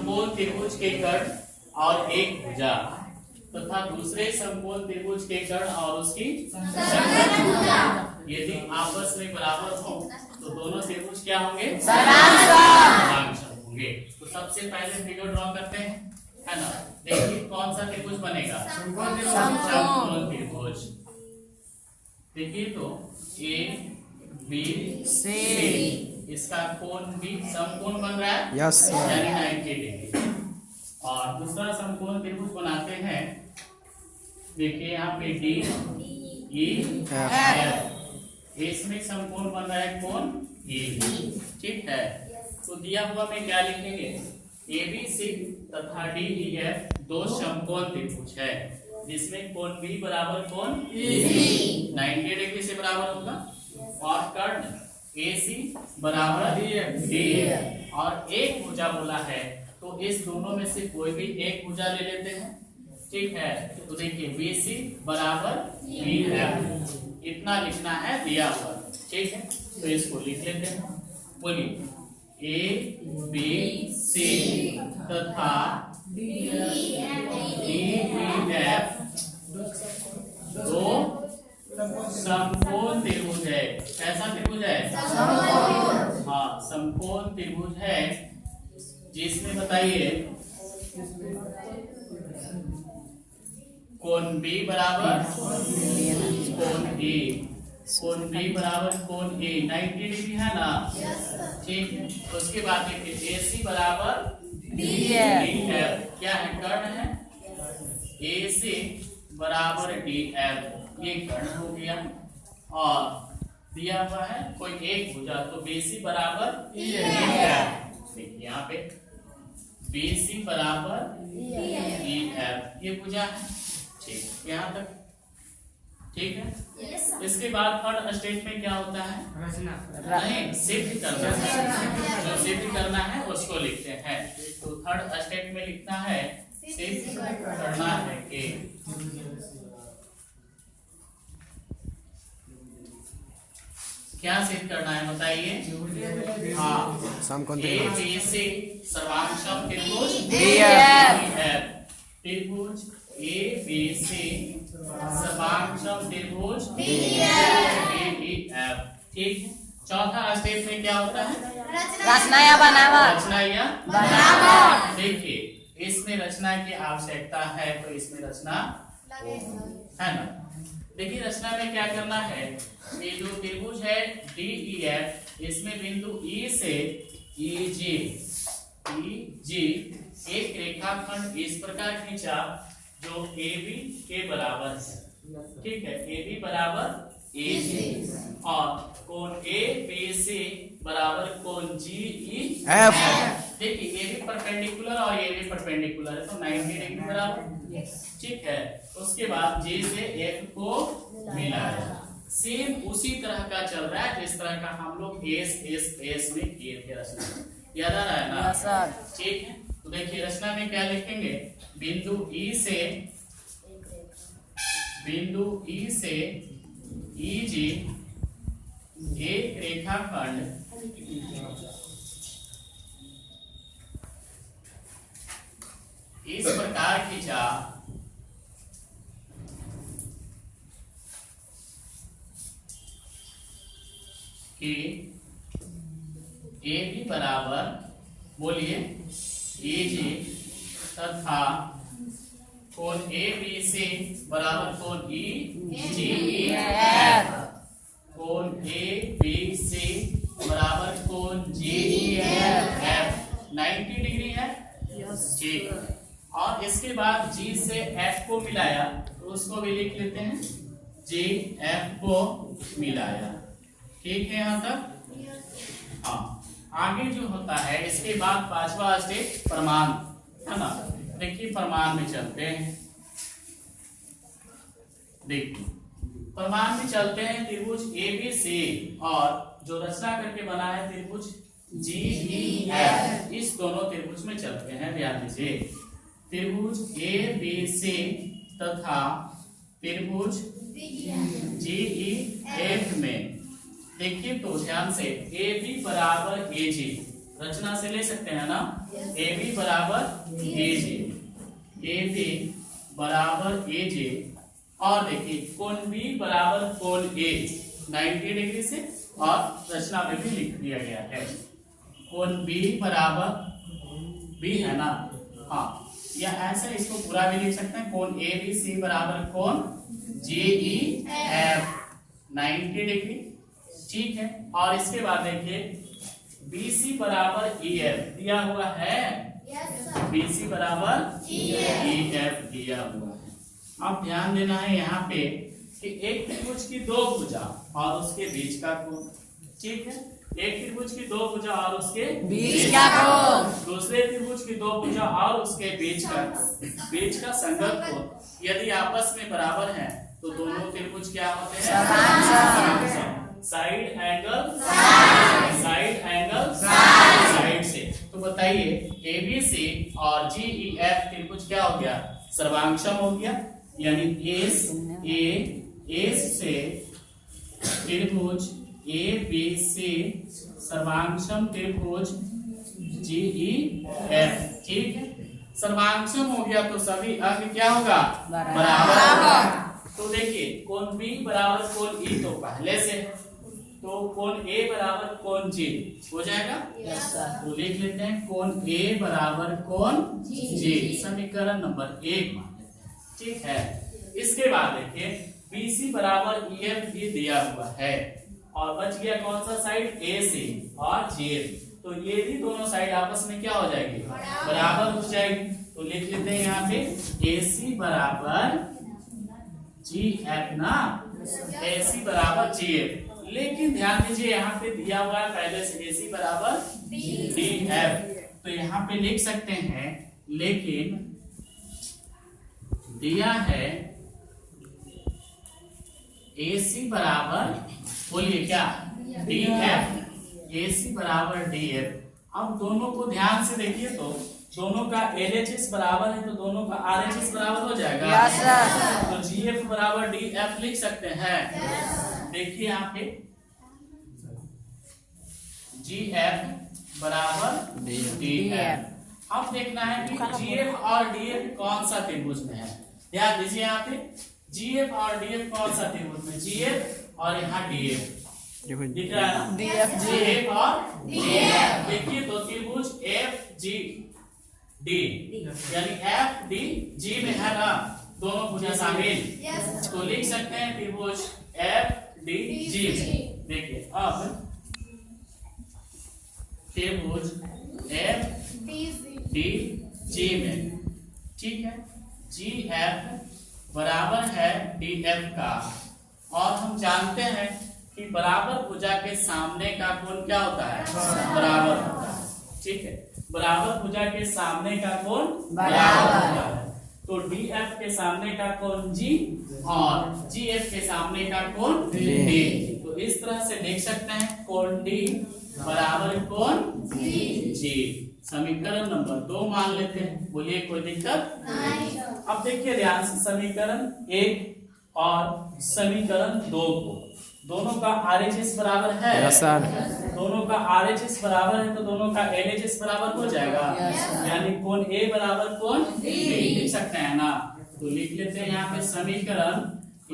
समकोण त्रिभुज के कर्ण और एक भुजा तथा दूसरे समकोण त्रिभुज के कर्ण और उसकी संगत भुजा यदि आपस में बराबर हो तो दोनों त्रिभुज क्या होंगे? समांतर होंगे। तो सबसे पहले फिगर ड्रॉ करते हैं, है ना। देखिए कौन सा त्रिभुज बनेगा? समकोण त्रिभुज। देखिए तो ए बी सी, इसका कोण भी समकोण बन रहा है, यस यानी 90 डिग्री। और दूसरा समकोण त्रिभुज बनाते हैं। देखिए यहाँ पे डी ई एफ, इसमें समकोण बन रहा है कोण ए, ठीक है। तो दिया हुआ में क्या लिखेंगे? ए बी सी तथा डी ई एफ दो समकोण त्रिभुज है जिसमें कोण बी बराबर कोण ए 90 डिग्री से बराबर होगा और कर्ण ए सी बराबर डी एफ और एक भुजा बोला है तो इस दोनों में से कोई भी एक भुजा ले लेते हैं, ठीक है। तो देखिए बी सी बराबर बी एफ इतना लिखना है दिया हुआ, ठीक है। तो इसको लिख लेते हैं, बोलिए ए बी सी तथा डी ई एफ दो समकोण त्रिभुज है। कैसा त्रिभुज है? हाँ, समकोण त्रिभुज है जिसमें बताइए कोण बी बराबर कोण ए, कोण बी बराबर कोण ए 90 डिग्री है ना, ठीक है। उसके बाद देखिए ए सी बराबर डी एफ, क्या है? कर्ण है। ए सी बराबर डी एफ, ये कर्ण हो गया और दिया हुआ है कोई एक भुजा तो बी सी बराबर डी एफ। देखिए यहाँ पे बी सी बराबर ई एफ, ये भुजा है, ठीक यहाँ तक, ठीक है। इसके बाद थर्ड स्टेप में क्या होता है? नहीं, सिद्ध करना है। जो सिद्ध करना है उसको लिखते हैं। तो थर्ड स्टेप में लिखना है सिद्ध करना है कि क्या सिद्ध करना है बताइए? हाँ, ए बी सी सर्वांगसम त्रिभुज त्रिभुज ए बी सी सर्वांगसम त्रिभुज डी ई एफ, ठीक है। चौथा स्टेप में क्या होता है? रचना या बनावट। रचना या बनावट। देखिए इसमें रचना की आवश्यकता है तो इसमें रचना है ना। देखिए रचना में क्या करना है? ये जो त्रिभुज है डी ई एफ, इसमें बिंदु ई से ई जी एक रेखाखंड इस प्रकार खींचा जो ए बी के बराबर है, ठीक है। ए बी बराबर ए जी और कोण ए बी सी बराबर कोण जी ई एफ। देखिए ये भी परपेंडिकुलर और ये भी परपेंडिकुलर है तो 90 डिग्री बराबर, ठीक है। उसके बाद जी से एफ को मिलाया। सेम उसी तरह का चल रहा है जिस तरह का हम लोग एस में किए थे रचना, याद आ रहा है ना? ठीक है। तो देखिए रचना में क्या लिखेंगे? बिंदु ई से ई जी एक रेखाखंड इस प्रकार खींचा कि ए बी बराबर बोलिए ए जी तथा कोण ए बी सी बराबर कोण ई जी एफ, कोण ए बी सी बराबर कोण जी एफ 90 डिग्री है, ठीक। और इसके बाद जी से एफ को मिलाया तो उसको भी लिख लेते हैं जी एफ को मिलाया, ठीक है यहाँ तक। हाँ, आगे जो होता है इसके बाद पांचवा स्टेप प्रमाण, है ना। देखिए प्रमाण में चलते हैं। देखिए प्रमाण में चलते हैं। त्रिभुज ए बी सी और जो रचना करके बना है त्रिभुज जी ई एफ, इस दोनों त्रिभुज में चलते हैं। ध्यान दीजिए त्रिभुज ए बी सी तथा त्रिभुज जी ई एफ में देखिए तो ध्यान से ए बी बराबर ए जी रचना से ले सकते हैं ना। ए बी बराबर ए जे, ए बी बराबर ए जे, और देखिए कोण बी बराबर कोण ए 90 डिग्री से, और रचना में भी लिख दिया गया है कोण बी बराबर बी है ना, हाँ, या ऐसा इसको पूरा भी लिख सकते हैं कोण ए बी सी बराबर कोण जे ई एफ 90 डिग्री, ठीक है। और इसके बाद देखिए BC बराबर EF दिया हुआ है, BC बराबर EF दिया हुआ है। अब ध्यान देना है यहाँ पे कि एक त्रिभुज की दो भुजा और उसके बीच का कोण, ठीक है। एक त्रिभुज की दो भुजा और उसके बीच का कोण, दूसरे त्रिभुज की दो भुजा और उसके बीच का संगत कोण यदि आपस में बराबर है तो दोनों त्रिभुज क्या होते हैं? साइड एंगल साइड से। तो बताइए ABC और GEF त्रिभुज क्या हो गया? सर्वांगसम हो गया, यानी एस से त्रिभुज ABC सर्वांगसम त्रिभुज GEF, ठीक है। सर्वांगसम हो गया तो सभी अंग क्या होगा? बराबर। तो देखिए कोण B बराबर कोण E तो पहले से, तो कोण A बराबर कोण G हो जाएगा। तो लिख लेते हैं कोण A बराबर कोण G, समीकरण नंबर 1 मान लेते हैं, ठीक है। इसके बाद देखिए BC बराबर EF भी दिया हुआ है, और बच गया कौन सा साइड? AC और GF, तो ये भी दोनों साइड आपस में क्या हो जाएगी? बराबर हो जाएगी। तो लिख लेते हैं यहाँ पे AC बराबर GF ना, AC बराबर GF। लेकिन ध्यान दीजिए यहाँ पे दिया हुआ है पहले से AC बराबर DF, तो यहाँ पे लिख सकते हैं, लेकिन दिया है AC बराबर, बोलिए क्या? DF, AC बराबर DF। अब दोनों को ध्यान से देखिए तो दोनों का LHS बराबर है तो दोनों का RHS बराबर हो जाएगा। तो GF बराबर DF लिख सकते हैं। देखिए यहाँ पे GF बराबर DF। अब देखना है कि GF और DF कौन सा त्रिभुज में है। ध्यान दीजिए यहाँ पे GF और DF कौन सा त्रिभुज में? GF और यहाँ DF दिख रहा है ना, GF और DF। देखिए तो त्रिभुज FGD यानी FDG में है ना, दोनों भुजा शामिल, तो लिख सकते हैं त्रिभुज FDG में। देखिए अब त्रिभुज FDG में, ठीक है, GF बराबर है DF का, और हम जानते हैं कि बराबर भुजा के सामने का कोण क्या होता है? बराबर होता है, ठीक है। बराबर भुजा के सामने का कोण बराबर होता है, तो DF के सामने का कोण G और GF के सामने का कोण D। तो इस तरह से लिख सकते हैं कोण D बराबर कोण G, समीकरण नंबर 2 मान लेते हैं। बोलिए कोई दिक्कत नहीं। अब देखिए ध्यान से समीकरण 1 और समीकरण 2 को, दोनों का RHS बराबर है, दोनों का RHS बराबर है तो दोनों का LHS बराबर हो जाएगा, यानी कोण A बराबर कोण D लिख सकते हैं ना। तो लिख लेते हैं यहाँ पे समीकरण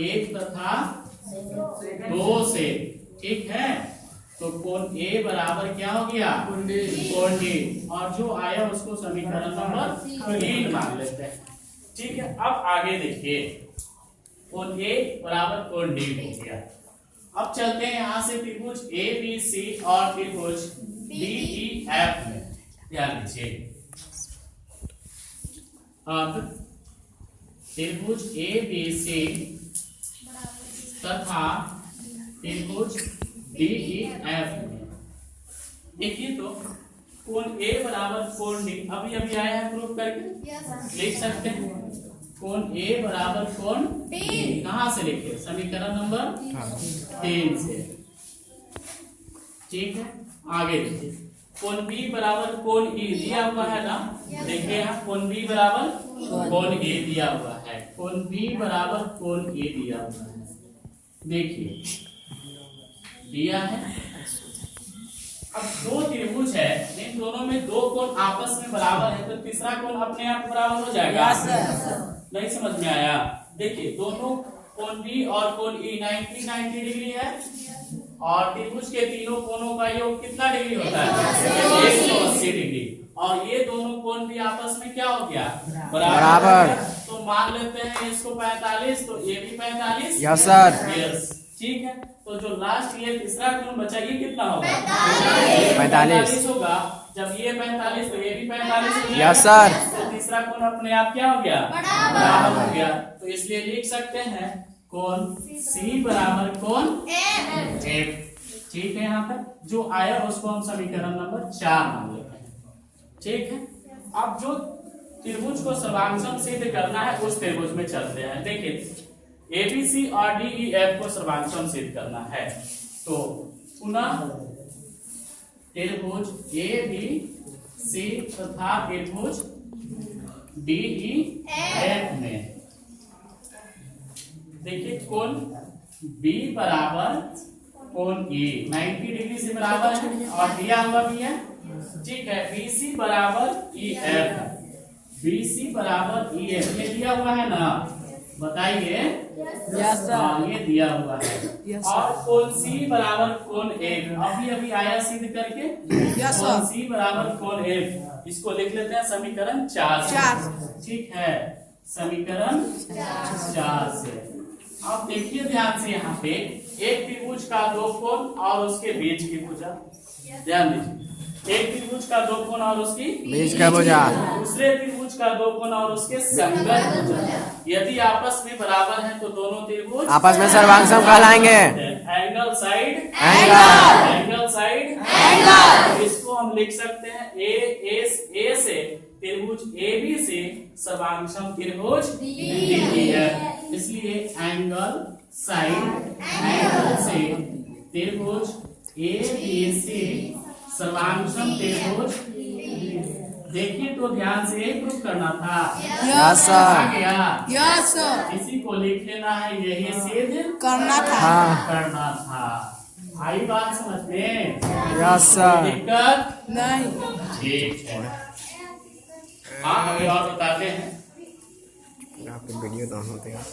1 तथा 2 से, ठीक है। तो कोण A बराबर क्या हो गया? कोण D, और जो आया उसको समीकरण नंबर 3 मान लेते हैं, ठीक है। अब आगे देखिए कोण A बराबर कोण D हो गया। अब चलते हैं यहाँ से त्रिभुज ABC और त्रिभुज DEF में, ध्यान दीजिए। अब त्रिभुज ABC तथा त्रिभुज DEF में देखिए तो कोण A बराबर कोण D अभी अभी आया है, प्रूफ करके लिख सकते हैं। कोण A बराबर कोण D कहाँ से लिखे? समीकरण नंबर 3 से, ठीक है। आगे देखिए कोण B बराबर कोण E दिया हुआ है ना, देखिए यहाँ कोण B बराबर कोण A दिया हुआ है, कोण B बराबर कोण A दिया हुआ है, देखिए दिया है। अब दो त्रिभुज है, इन दोनों में दो कोण आपस में बराबर है, तो तीसरा कोण अपने आप बराबर हो जाएगा। नहीं समझ में आया? देखिए दोनों कोण बी और कोण ई 90 डिग्री है, और त्रिभुज के तीनों कोणों का योग कितना डिग्री होता है? 180 डिग्री। और ये दोनों कोण भी आपस में क्या हो गया? बराबर। तो मान लेते हैं इसको 45, तो ये भी 45। Yes sir. यस, ठीक है। तो जो लास्ट ये तीसरा कोण बचा, ये कितना होगा? 45 होगा। जब ये 45 तो ये भी 45 हो यस सर। तो तीसरा कोण अपने आप क्या हो गया? बराबर हो गया। तो इसलिए लिख सकते हैं कोण C बराबर कोण F। ठीक है, यहाँ पर जो आया उसको हम समीकरण नंबर 4 मान लेते हैं। ठीक है, अब जो त्रिभुज को सर्वांगसम सिद्ध करना है उस त्रिभुज में चलते हैं। देखिए ABC और DEF को सर्वांगसम सिद्ध करना है, तो पुनः त्रिभुज ABC तथा त्रिभुज DEF में देखिए कोण B बराबर कोण E 90 डिग्री से बराबर है और दिया हुआ भी है। ठीक है, BC बराबर EF, BC बराबर EF ये दिया हुआ है ना, बताइए। Yes sir. हाँ, ये दिया हुआ है। Yes, और कोण C बराबर कोण F अभी अभी सिद्ध करके। Yes, कोण sir. C बराबर कोण F, इसको लिख लेते हैं समीकरण 4 से। ठीक है, समीकरण 4 से। अब देखिए ध्यान से, यहाँ पे एक त्रिभुज का दो कोण और उसके बीच की भुजा, ध्यान दीजिए। एक त्रिभुज का दो कोण और उसकी बीच का भुजा, दूसरे त्रिभुज का दो कोण और उसके संगत भुजा यदि आपस में बराबर हैं तो दोनों त्रिभुज आपस में सर्वांगसम कहलाएंगे। Angle side angle, angle side angle. इसको हम लिख सकते हैं ए से त्रिभुज AB से सर्वांगसम त्रिभुज DEF। इसलिए एंगल साइड एंगल से त्रिभुज ABC सर्वांगसम त्रिभुज। देखिए तो ध्यान से प्रूफ करना था। Yes sir. आ गया? Yes sir. इसी को लिख लेना है, यही सिद्ध करना था। हाँ। करना था। आई बात समझ में? Yes sir. दिक्कत नहीं। ठीक है। हाँ, अभी और बताते हैं। आपके वीडियो तो होते हैं।